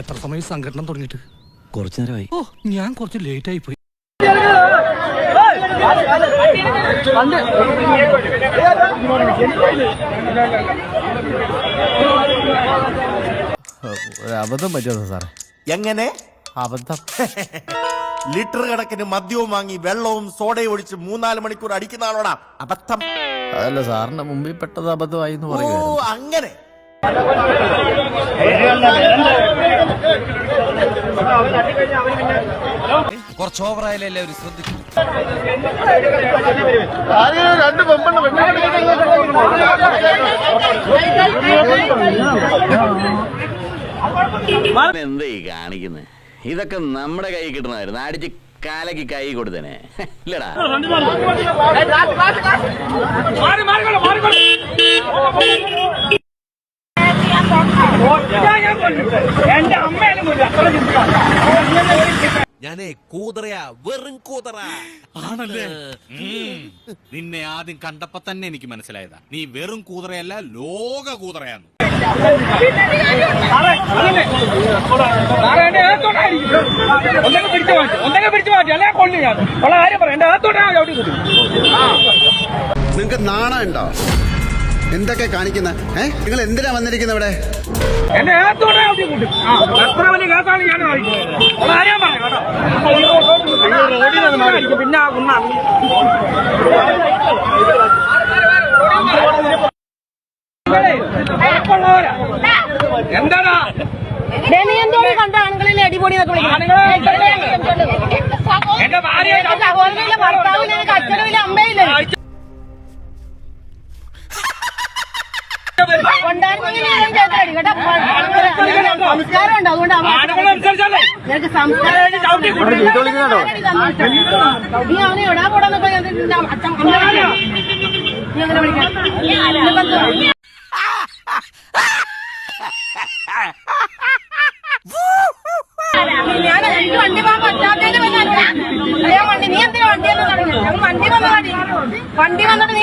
എത്ര സമയം സംഘടന തുടങ്ങിയിട്ട്? കുറച്ചു നേരമായി. ഓ, ഞാൻ കുറച്ച് ലേറ്റ് ആയി പോയി. അബദ്ധം പറ്റിയതാ സാറേ. എങ്ങനെ അബദ്ധം? ലിറ്റർ കണക്കിന് മദ്യവും വാങ്ങി വെള്ളവും സോഡയും ഒഴിച്ച് 3-4 മണിക്കൂർ അടിക്കുന്ന ആളോടാ അബദ്ധം. അതല്ല, സാറിന്റെ മുമ്പിൽ പെട്ടത് അബദ്ധമായി എന്ന് ഓ പറയുക. അങ്ങനെ കുറച്ച് ഓവറായാലും എല്ലാവരും ശ്രദ്ധിക്കും. എന്താ ഈ കാണിക്കുന്നത്? ഇതൊക്കെ നമ്മുടെ കൈ കിട്ടണമായിരുന്നു. അടിച്ച് കാലക്ക് കൈ കൊടുത്തേനെ ഇല്ലടാ. ഞാനേ കൂതറയാ, വെറും കൂതറ ആണല്ലേ. നിന്നെ ആദ്യം കണ്ടപ്പോ തന്നെ എനിക്ക് മനസ്സിലായതാ നീ വെറും കൂതറയല്ല, ലോക കൂതറയാന്ന്. നിങ്ങക്ക് നാണം ഉണ്ടോ? എന്തൊക്കെ കാണിക്കുന്ന? നിങ്ങൾ എന്തിനാ വന്നിരിക്കുന്ന ഇവിടെ? എന്താടാ കണ്ട ആണുങ്ങളിലെ അടിപൊളി സഹോദരനിലെ ഭർത്താവിലെ അച്ഛനിലെ അമ്മയില്ലേ സംസ്കാരം ഉണ്ട്. അതുകൊണ്ട് നിനക്ക് സംസ്കാരം നീ അവനെ എവിടാ പോടാന്നൊക്കെ അച്ഛൻ നീ അങ്ങനെ വിളിക്കാം. ഞാൻ എനിക്ക് വണ്ടി പോകാൻ പറ്റാത്തതിന് പിന്നെ വണ്ടി നീ എന്തിനാ വണ്ടി എന്ന് തുടങ്ങി? ഞങ്ങൾ വണ്ടി വന്നിട്ട് നീ